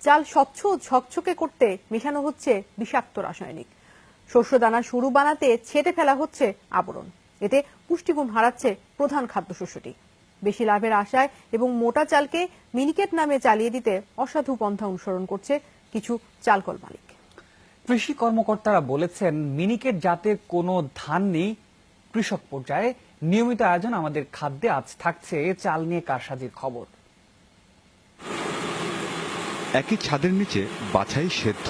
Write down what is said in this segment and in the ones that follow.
চাল স্বচ্ছ ও ঝকঝকে করতে মেশানো হচ্ছে বিষাক্ত রাসায়নিক। শস্য দানা সরু বানাতে ছেটে ফেলা হচ্ছে আবরণ। এতে পুষ্টিগুণ হারাচ্ছে প্রধান খাদ্যশস্যটি। বেশি লাভের আশায় এবং মোটা চালকে মিনিকেট নামে চালিয়ে দিতে অসাধু পন্থা অনুসরণ করছে কিছু চালকল মালিক। কৃষি কর্মকর্তারা বলেছেন, মিনিকেট জাতের কোনো ধান নেই কৃষক পর্যায়ে। নিয়মিত আয়োজন আমাদের খাদ্যে আজ থাকছে চাল নিয়ে কারসাজির খবর। একই ছাদের নিচে বাছাই, সেদ্ধ,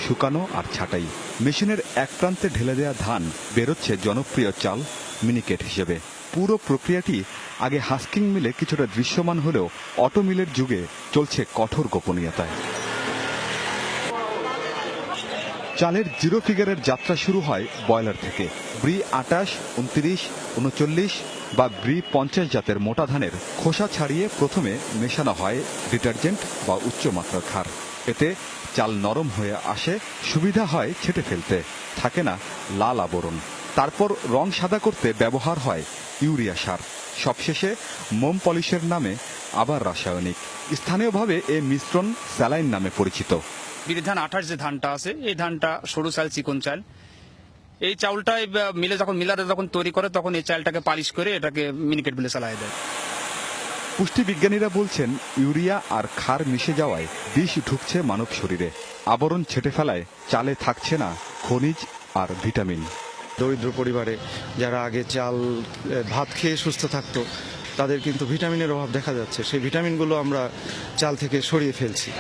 শুকানো আর ছাঁটাই। মেশিনের এক প্রান্তে ঢেলে দেয়া ধান বেরোচ্ছে জনপ্রিয় চাল মিনিকেট হিসেবে। পুরো প্রক্রিয়াটি আগে হাস্কিং মিলে কিছুটা দৃশ্যমান হলেও অটো মিলের যুগে চলছে কঠোর গোপনীয়তায়। চালের জিরো ফিগারের যাত্রা শুরু হয় বয়লার থেকে। ব্রি 28, 29, 39 বা ব্রি 50 জাতের মোটা ধানের খোসা ছাড়িয়ে প্রথমে মেশানো হয় ডিটারজেন্ট বা উচ্চমাত্রার ক্ষার। এতে চাল নরম হয়ে আসে, সুবিধা হয় ছেটে ফেলতে, থাকে না লাল আবরণ। তারপর রং সাদা করতে ব্যবহার হয় ইউরিয়া সার। সবশেষে মোম পলিশের নামে আবার রাসায়নিক। স্থানীয়ভাবে এ মিশ্রণ স্যালাইন নামে পরিচিত। বিরি ধান 28 যে ধানটা আছে, এই ধানটা সরু চাল, চিকন চাল। এই চাউলটাই মিলে যখন মিলারে যখন তৈরি করে তখন এই চালটাকে পালিশ করে এটাকে মিনিকেট মিলে চালায় দেয়। পুষ্টি বিজ্ঞানীরা বলছেন, ইউরিয়া আর ক্ষার মিশে যাওয়ায় বিষ ঢুকছে মানব শরীরে। আবরণ ছেটে ফেলায় চালে থাকছে না খনিজ আর ভিটামিন। দরিদ্র পরিবারে যারা আগে চাল ভাত খেয়ে সুস্থ থাকতো, তাদের কিন্তু ভিটামিনের অভাব দেখা যাচ্ছে। সেই ভিটামিনগুলো আমরা চাল থেকে সরিয়ে ফেলছি।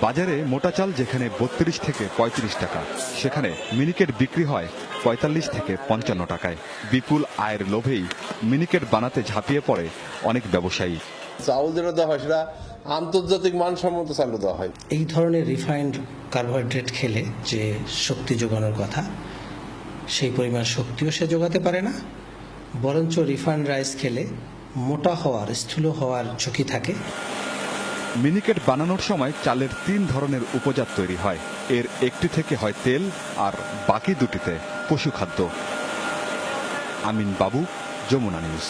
বাজারে মোটা চাল যেখানে 32 থেকে 35 টাকা, সেখানে মিনিকেট বিক্রি হয় 45 থেকে 55 টাকায়। বিপুল আয়ের লোভেই মিনিকেট বানাতে ঝাঁপিয়ে পড়ে অনেক ব্যবসায়ী। চাউল যেটা দেওয়া হয় সেটা আন্তর্জাতিক মানসম্মত চাল দেওয়া হয়। এই ধরনের রিফাইন্ড কার্বোহাইড্রেট খেলে যে শক্তি যোগানোর কথা, সেই পরিমাণ শক্তিও সে যোগাতে পারে না, বরঞ্চ রিফাইন্ড রাইস খেলে মোটা হওয়ার, স্থূল হওয়ার ঝুঁকি থাকে। মিনিকেট বানানোর সময় চালের 3 ধরনের উপজাত তৈরি হয়। এর একটি থেকে হয় তেল আর বাকি দুটিতে পশুখাদ্য। আমিন বাবু, যমুনা নিউজ।